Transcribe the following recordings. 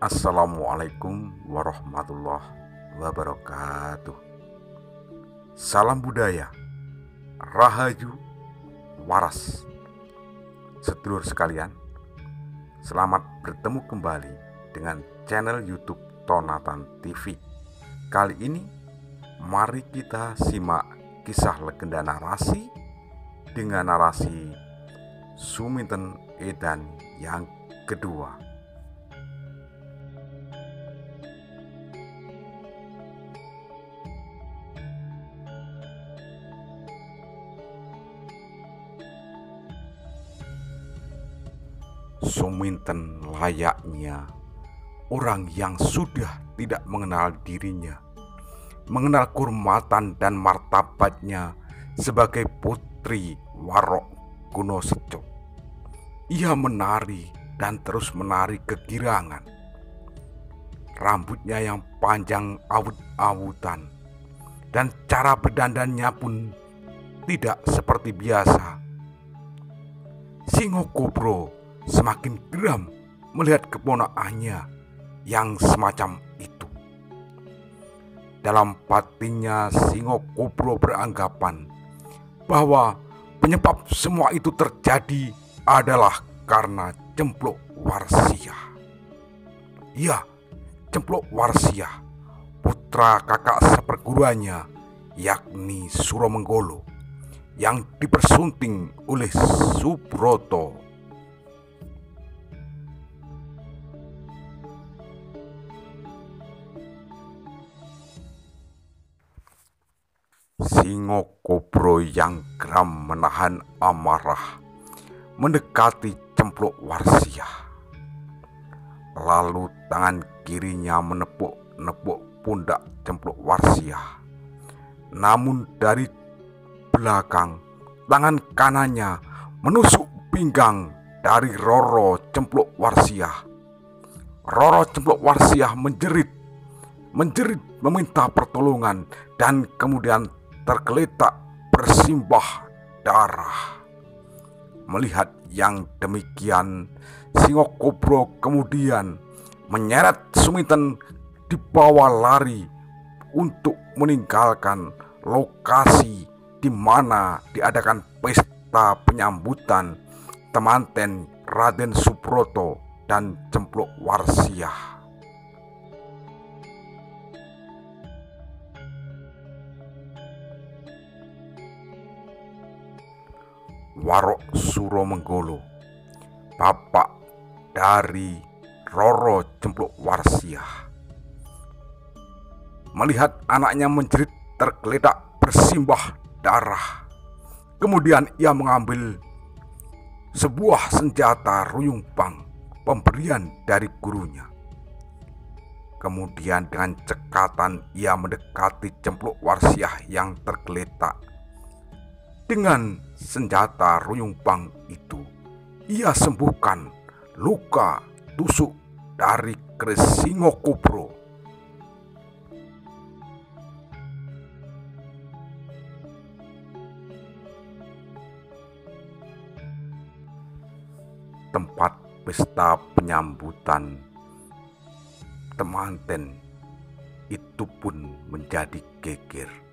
Assalamualaikum warahmatullahi wabarakatuh. Salam budaya, rahayu, waras. Sedulur sekalian, selamat bertemu kembali dengan channel YouTube Tonatan TV. Kali ini, mari kita simak kisah legenda narasi dengan narasi Suminten Edan yang kedua. Suminten layaknya orang yang sudah tidak mengenal dirinya, mengenal kehormatan dan martabatnya sebagai putri Warok Gunoseco. Ia menari dan terus menari kegirangan. Rambutnya yang panjang awut-awutan dan cara berdandannya pun tidak seperti biasa. Singokobro semakin geram melihat keponakannya yang semacam itu. Dalam batinnya Singokobro beranggapan bahwa penyebab semua itu terjadi adalah karena Cempluk Warsiah. Ya, Cempluk Warsiah, putra kakak seperguruannya, yakni Suromenggolo, yang dipersunting oleh Subroto. Singokobro yang geram menahan amarah mendekati Cempluk Warsiah. Lalu tangan kirinya menepuk-nepuk pundak Cempluk Warsiah. Namun dari belakang, tangan kanannya menusuk pinggang dari Roro Cempluk Warsiah. Roro Cempluk Warsiah menjerit meminta pertolongan dan kemudian tergeletak bersimbah darah. Melihat yang demikian, Singokobro kemudian menyeret Suminten dibawa lari untuk meninggalkan lokasi di mana diadakan pesta penyambutan temanten Raden Subroto dan Cempluk Warsiah. Warok Suromenggolo, bapak dari Roro Cempluk Warsiah, melihat anaknya menjerit tergeletak bersimbah darah. Kemudian ia mengambil sebuah senjata ruyung pang pemberian dari gurunya. Kemudian dengan cekatan ia mendekati Cempluk Warsiah yang tergeletak. Dengan senjata ruyung pang itu, ia sembuhkan luka tusuk dari keris Singokobro. Tempat pesta penyambutan temanten itu pun menjadi geger.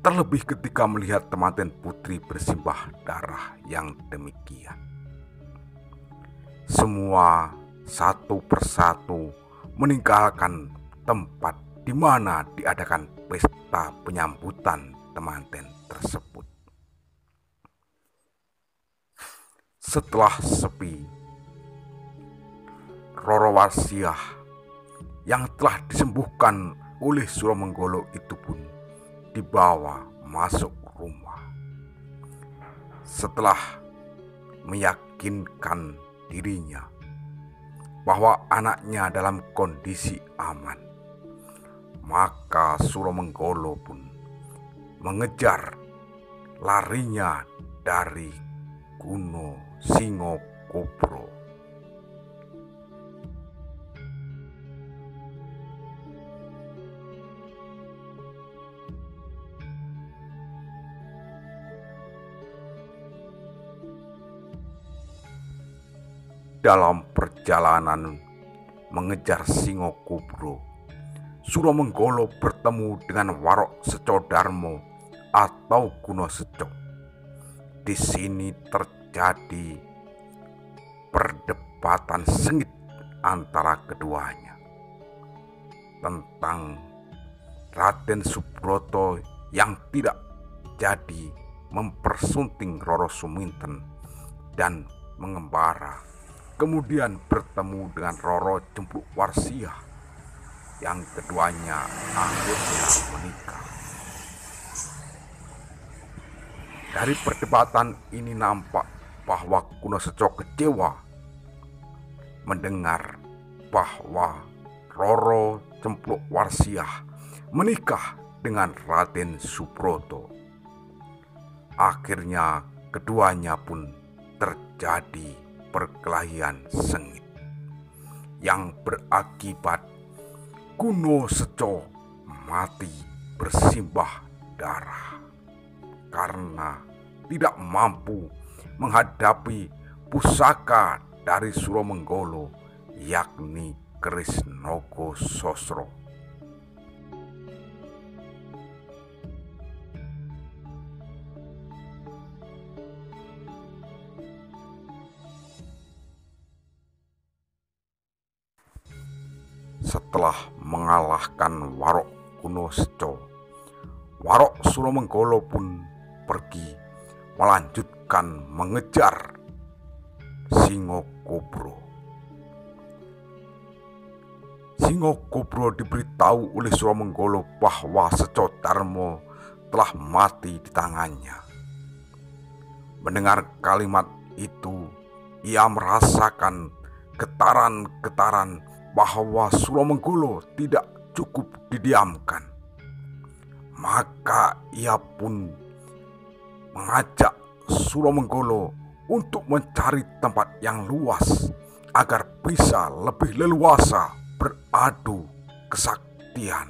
Terlebih ketika melihat temanten putri bersimbah darah yang demikian. Semua satu persatu meninggalkan tempat di mana diadakan pesta penyambutan temanten tersebut. Setelah sepi, Roro Warsiah yang telah disembuhkan oleh Suromenggolo itu pun dibawa masuk rumah. Setelah meyakinkan dirinya bahwa anaknya dalam kondisi aman, maka Suromenggolo pun mengejar larinya dari Gunung Singokobro. Dalam perjalanan perjalanan mengejar Singokubro, Suromenggolo bertemu dengan Warok Secodarmo atau Guno Seco. Di sini terjadi perdebatan sengit antara keduanya tentang Raden Subroto yang tidak jadi mempersunting Roro Suminten dan mengembara, kemudian bertemu dengan Roro Cempluk Warsiah yang keduanya akhirnya menikah. Dari perdebatan ini nampak bahwa Guno Seco kecewa mendengar bahwa Roro Cempluk Warsiah menikah dengan Raden Subroto. Akhirnya keduanya pun terjadi perkelahian sengit yang berakibat Guno Seco mati bersimbah darah karena tidak mampu menghadapi pusaka dari Suromenggolo, yakni Keris Nogo Sosro. Setelah mengalahkan Warok Guno Seco, Warok Suromenggolo pun pergi melanjutkan mengejar Singokubro. Singokubro diberitahu oleh Suromenggolo bahwa Secodarmo telah mati di tangannya. Mendengar kalimat itu, ia merasakan getaran-getaran bahwa Suromenggolo tidak cukup didiamkan. Maka ia pun mengajak Suromenggolo untuk mencari tempat yang luas agar bisa lebih leluasa beradu kesaktian.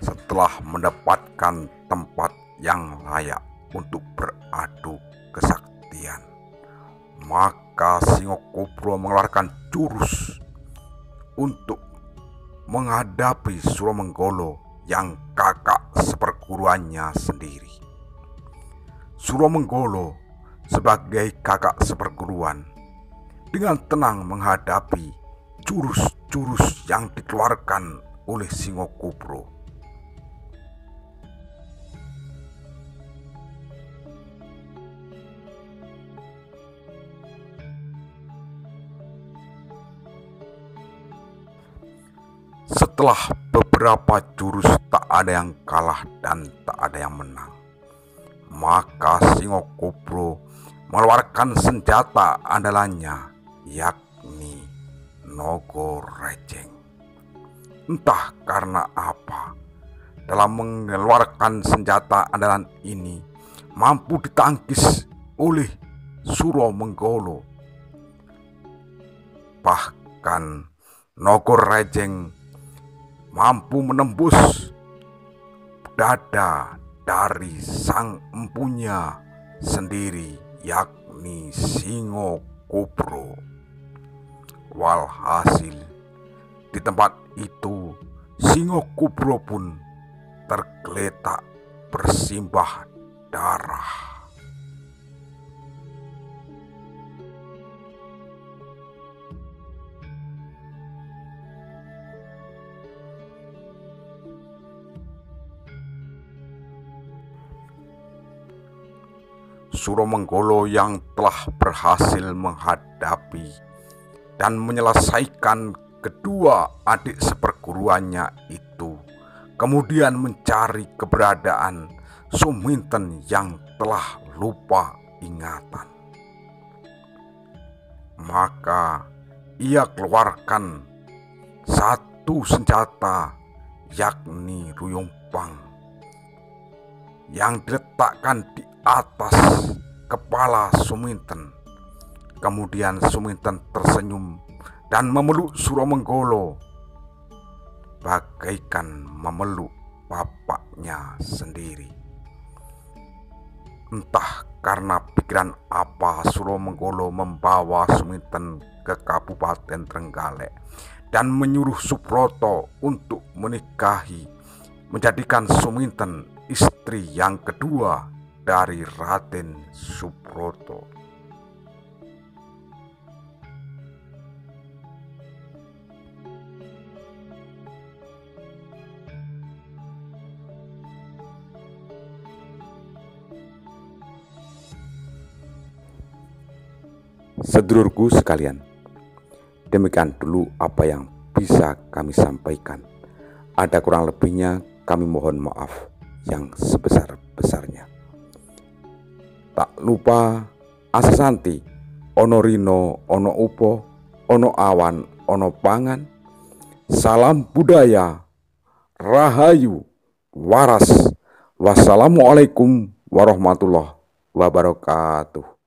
Setelah mendapatkan tempat yang layak untuk beradu kesaktian, maka Singokubro mengeluarkan jurus untuk menghadapi Suromenggolo yang kakak seperguruannya sendiri. Suromenggolo sebagai kakak seperguruan dengan tenang menghadapi jurus-jurus yang dikeluarkan oleh Singokubro. Setelah beberapa jurus tak ada yang kalah dan tak ada yang menang, maka Singokubro mengeluarkan senjata andalannya, yakni Nogo Rejeng. Entah karena apa, dalam mengeluarkan senjata andalan ini mampu ditangkis oleh Suromenggolo. Bahkan Nogo Rejeng mampu menembus dada dari sang empunya sendiri, yakni Singokubro. Walhasil, di tempat itu Singokubro pun tergeletak bersimbah darah. Suromenggolo yang telah berhasil menghadapi dan menyelesaikan kedua adik seperguruannya itu, kemudian mencari keberadaan Suminten yang telah lupa ingatan. Maka ia keluarkan satu senjata, yakni Ruyumpang, yang diletakkan di atas kepala Suminten. Kemudian Suminten tersenyum dan memeluk Suromenggolo bagaikan memeluk bapaknya sendiri. Entah karena pikiran apa Suromengkolo membawa Suminten ke Kabupaten Trenggalek dan menyuruh Subroto untuk menjadikan Suminten istri yang kedua dari Raden Subroto. Sedulurku sekalian, demikian dulu apa yang bisa kami sampaikan. Ada kurang lebihnya kami mohon maaf yang sebesar-besarnya. Tak lupa Asasanti, ono rino, ono upo, ono awan, ono pangan. Salam budaya, rahayu, waras. Wassalamualaikum warahmatullahi wabarakatuh.